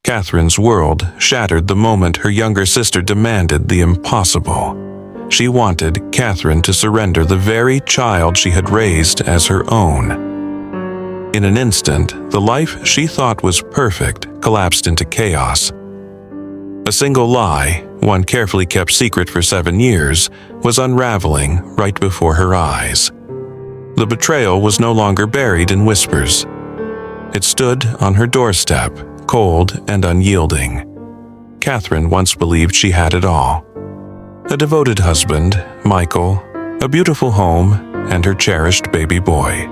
Catherine's world shattered the moment her younger sister demanded the impossible. She wanted Catherine to surrender the very child she had raised as her own. In an instant, the life she thought was perfect collapsed into chaos. A single lie, one carefully kept secret for 7 years, was unraveling right before her eyes. The betrayal was no longer buried in whispers. It stood on her doorstep, cold and unyielding. Catherine once believed she had it all. A devoted husband, Michael, a beautiful home, and her cherished baby boy.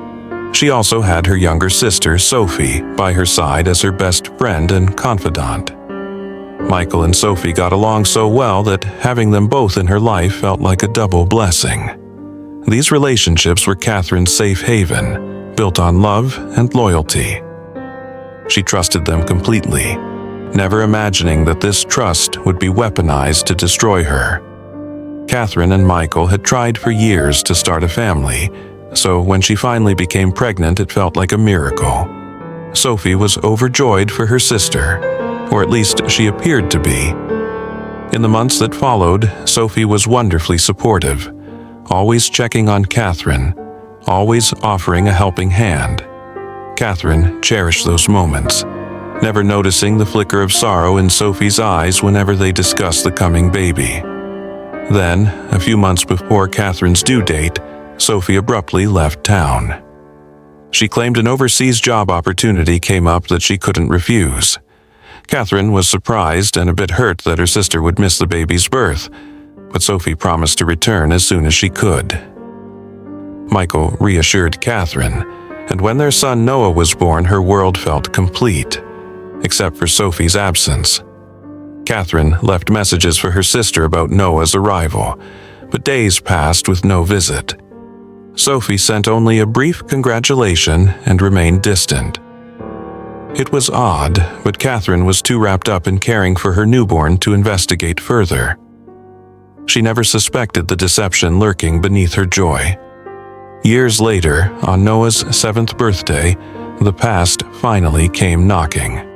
She also had her younger sister, Sophie, by her side as her best friend and confidant. Michael and Sophie got along so well that having them both in her life felt like a double blessing. These relationships were Catherine's safe haven, built on love and loyalty. She trusted them completely, never imagining that this trust would be weaponized to destroy her. Catherine and Michael had tried for years to start a family, so when she finally became pregnant, it felt like a miracle. Sophie was overjoyed for her sister, or at least she appeared to be. In the months that followed, Sophie was wonderfully supportive, always checking on Catherine, always offering a helping hand. Catherine cherished those moments, never noticing the flicker of sorrow in Sophie's eyes whenever they discussed the coming baby. Then, a few months before Catherine's due date, Sophie abruptly left town. She claimed an overseas job opportunity came up that she couldn't refuse. Catherine was surprised and a bit hurt that her sister would miss the baby's birth, but Sophie promised to return as soon as she could. Michael reassured Catherine, and when their son Noah was born, her world felt complete, except for Sophie's absence. Catherine left messages for her sister about Noah's arrival, but days passed with no visit. Sophie sent only a brief congratulation and remained distant. It was odd, but Catherine was too wrapped up in caring for her newborn to investigate further. She never suspected the deception lurking beneath her joy. Years later, on Noah's 7th birthday, the past finally came knocking.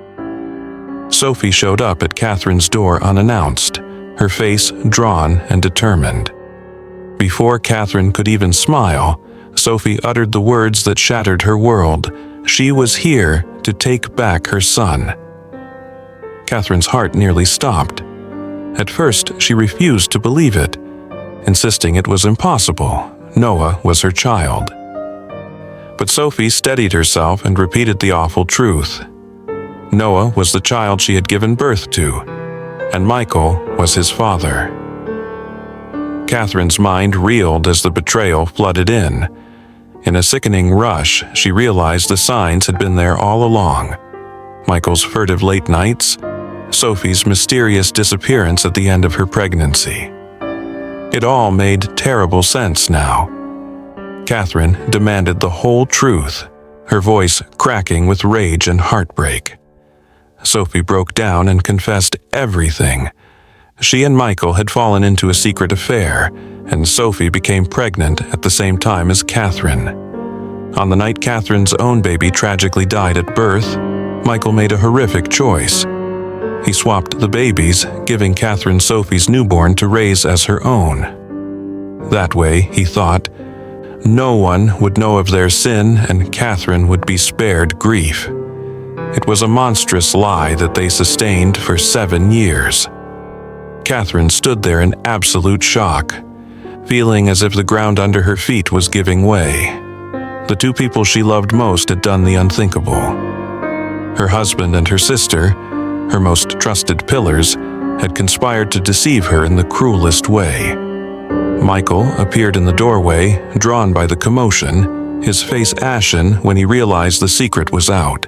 Sophie showed up at Catherine's door unannounced, her face drawn and determined. Before Catherine could even smile, Sophie uttered the words that shattered her world. She was here to take back her son. Catherine's heart nearly stopped. At first, she refused to believe it, insisting it was impossible. Noah was her child. But Sophie steadied herself and repeated the awful truth. Noah was the child she had given birth to, and Michael was his father. Catherine's mind reeled as the betrayal flooded in. In a sickening rush, she realized the signs had been there all along. Michael's furtive late nights, Sophie's mysterious disappearance at the end of her pregnancy. It all made terrible sense now. Catherine demanded the whole truth, her voice cracking with rage and heartbreak. Sophie broke down and confessed everything. She and Michael had fallen into a secret affair, and Sophie became pregnant at the same time as Catherine. On the night Catherine's own baby tragically died at birth, Michael made a horrific choice. He swapped the babies, giving Catherine Sophie's newborn to raise as her own. That way, he thought, no one would know of their sin and Catherine would be spared grief. It was a monstrous lie that they sustained for 7 years. Catherine stood there in absolute shock, feeling as if the ground under her feet was giving way. The two people she loved most had done the unthinkable. Her husband and her sister, her most trusted pillars, had conspired to deceive her in the cruelest way. Michael appeared in the doorway, drawn by the commotion, his face ashen when he realized the secret was out.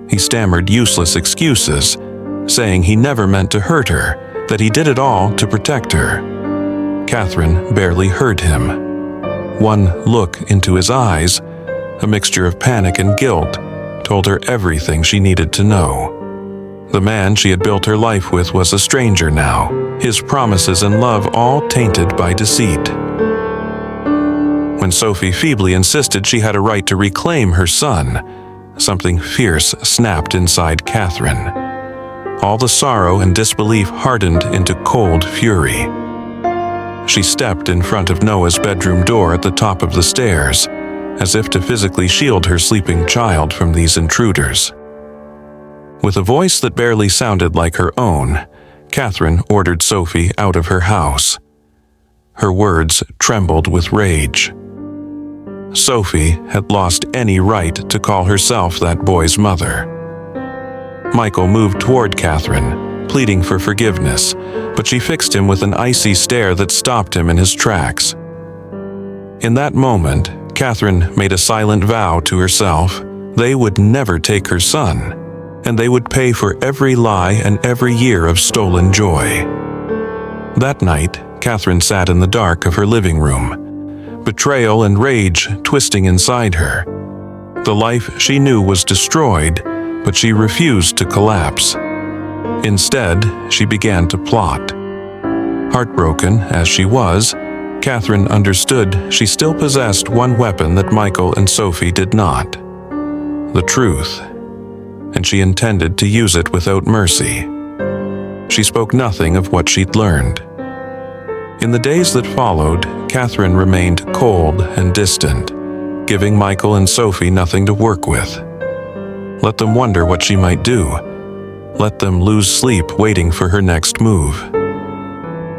He stammered useless excuses, saying he never meant to hurt her, that he did it all to protect her. Catherine barely heard him. One look into his eyes, a mixture of panic and guilt, told her everything she needed to know. The man she had built her life with was a stranger now, his promises and love all tainted by deceit. When Sophie feebly insisted she had a right to reclaim her son, something fierce snapped inside Catherine. All the sorrow and disbelief hardened into cold fury. She stepped in front of Noah's bedroom door at the top of the stairs, as if to physically shield her sleeping child from these intruders. With a voice that barely sounded like her own, Catherine ordered Sophie out of her house. Her words trembled with rage. Sophie had lost any right to call herself that boy's mother. Michael moved toward Catherine, pleading for forgiveness, but she fixed him with an icy stare that stopped him in his tracks. In that moment, Catherine made a silent vow to herself they would never take her son, and they would pay for every lie and every year of stolen joy. That night, Catherine sat in the dark of her living room, betrayal and rage twisting inside her. The life she knew was destroyed, but she refused to collapse. Instead, she began to plot. Heartbroken as she was, Catherine understood she still possessed one weapon that Michael and Sophie did not: the truth, and she intended to use it without mercy. She spoke nothing of what she'd learned. In the days that followed, Catherine remained cold and distant, giving Michael and Sophie nothing to work with. Let them wonder what she might do. Let them lose sleep waiting for her next move.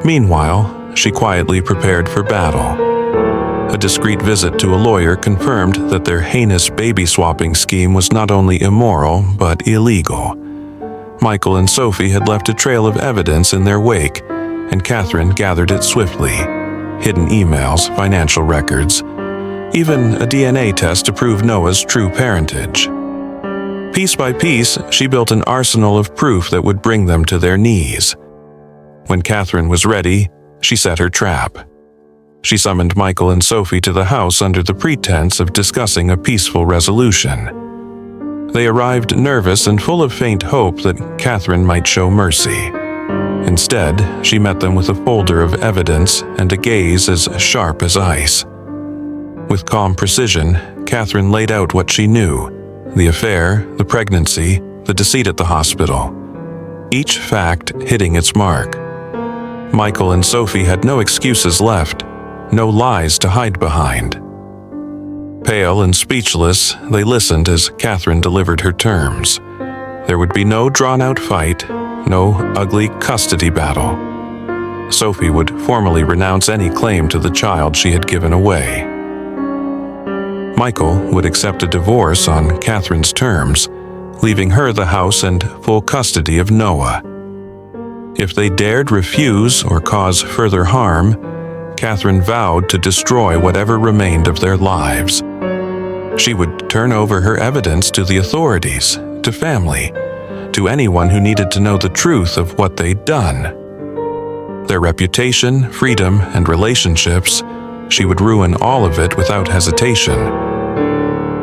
Meanwhile, she quietly prepared for battle. A discreet visit to a lawyer confirmed that their heinous baby-swapping scheme was not only immoral, but illegal. Michael and Sophie had left a trail of evidence in their wake, and Catherine gathered it swiftly: hidden emails, financial records, even a DNA test to prove Noah's true parentage. Piece by piece, she built an arsenal of proof that would bring them to their knees. When Catherine was ready, she set her trap. She summoned Michael and Sophie to the house under the pretense of discussing a peaceful resolution. They arrived nervous and full of faint hope that Catherine might show mercy. Instead, she met them with a folder of evidence and a gaze as sharp as ice. With calm precision, Catherine laid out what she knew: the affair, the pregnancy, the deceit at the hospital. Each fact hitting its mark. Michael and Sophie had no excuses left, no lies to hide behind. Pale and speechless, they listened as Catherine delivered her terms. There would be no drawn-out fight, no ugly custody battle. Sophie would formally renounce any claim to the child she had given away. Michael would accept a divorce on Catherine's terms, leaving her the house and full custody of Noah. If they dared refuse or cause further harm, Catherine vowed to destroy whatever remained of their lives. She would turn over her evidence to the authorities, to family, to anyone who needed to know the truth of what they'd done. Their reputation, freedom, and relationships, she would ruin all of it without hesitation.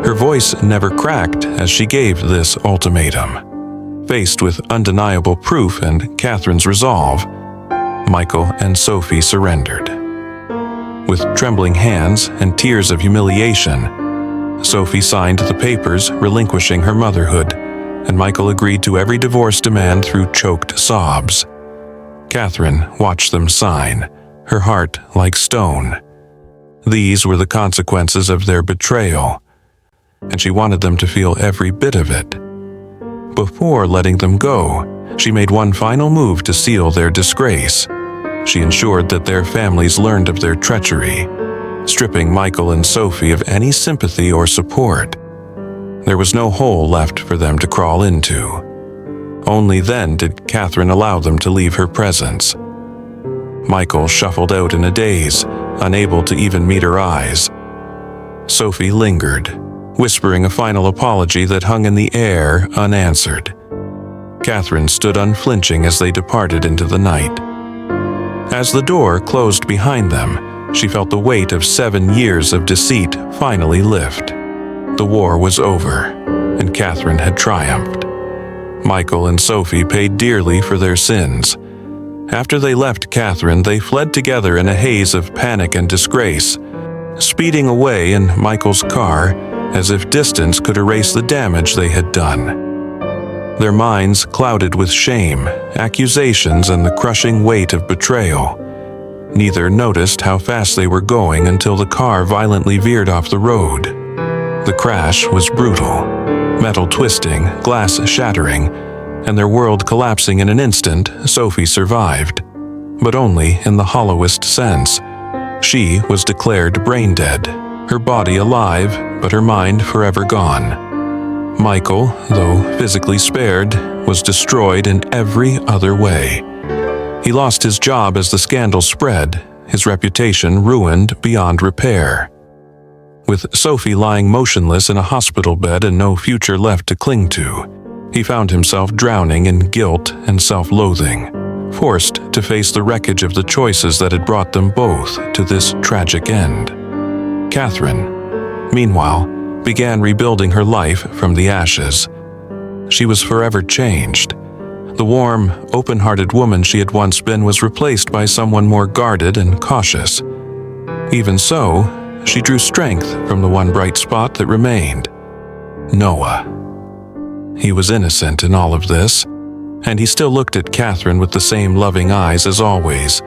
Her voice never cracked as she gave this ultimatum. Faced with undeniable proof and Catherine's resolve, Michael and Sophie surrendered. With trembling hands and tears of humiliation, Sophie signed the papers relinquishing her motherhood, and Michael agreed to every divorce demand through choked sobs. Catherine watched them sign, her heart like stone. These were the consequences of their betrayal, and she wanted them to feel every bit of it. Before letting them go, she made one final move to seal their disgrace. She ensured that their families learned of their treachery, stripping Michael and Sophie of any sympathy or support. There was no hole left for them to crawl into. Only then did Catherine allow them to leave her presence. Michael shuffled out in a daze, unable to even meet her eyes. Sophie lingered, whispering a final apology that hung in the air unanswered. Catherine stood unflinching as they departed into the night. As the door closed behind them, she felt the weight of 7 years of deceit finally lift. The war was over, and Catherine had triumphed. Michael and Sophie paid dearly for their sins. After they left Catherine, they fled together in a haze of panic and disgrace, speeding away in Michael's car as if distance could erase the damage they had done. their minds clouded with shame, accusations, and the crushing weight of betrayal. Neither noticed how fast they were going until the car violently veered off the road. The crash was brutal, metal twisting, glass shattering, and their world collapsing in an instant. Sophie survived, but only in the hollowest sense. She was declared brain dead, her body alive, but her mind forever gone. Michael, though physically spared, was destroyed in every other way. He lost his job as the scandal spread, his reputation ruined beyond repair. With Sophie lying motionless in a hospital bed and no future left to cling to, he found himself drowning in guilt and self-loathing, forced to face the wreckage of the choices that had brought them both to this tragic end. Catherine, meanwhile, began rebuilding her life from the ashes. She was forever changed. The warm, open-hearted woman she had once been was replaced by someone more guarded and cautious. Even so, she drew strength from the one bright spot that remained: Noah. He was innocent in all of this, and he still looked at Catherine with the same loving eyes as always,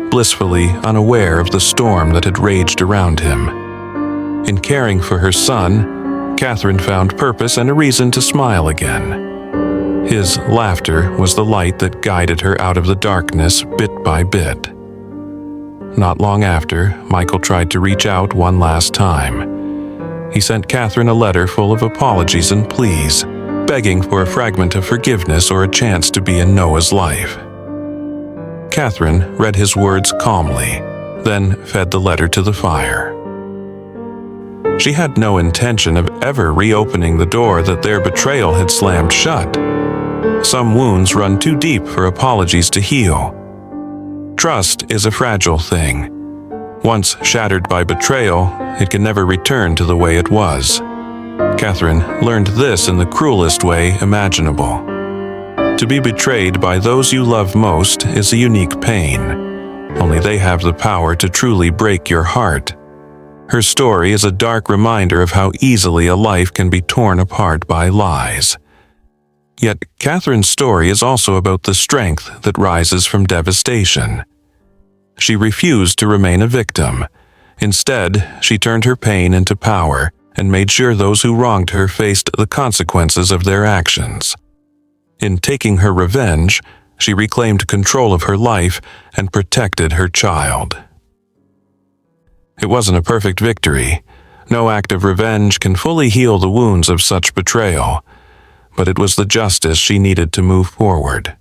blissfully unaware of the storm that had raged around him. In caring for her son, Catherine found purpose and a reason to smile again. His laughter was the light that guided her out of the darkness bit by bit. Not long after, Michael tried to reach out one last time. He sent Catherine a letter full of apologies and pleas, begging for a fragment of forgiveness or a chance to be in Noah's life. Catherine read his words calmly, then fed the letter to the fire. She had no intention of ever reopening the door that their betrayal had slammed shut. Some wounds run too deep for apologies to heal. Trust is a fragile thing. Once shattered by betrayal, it can never return to the way it was. Catherine learned this in the cruelest way imaginable. To be betrayed by those you love most is a unique pain. Only they have the power to truly break your heart. Her story is a dark reminder of how easily a life can be torn apart by lies. Yet Catherine's story is also about the strength that rises from devastation. She refused to remain a victim. Instead, she turned her pain into power and made sure those who wronged her faced the consequences of their actions. In taking her revenge, she reclaimed control of her life and protected her child. It wasn't a perfect victory. No act of revenge can fully heal the wounds of such betrayal, but it was the justice she needed to move forward.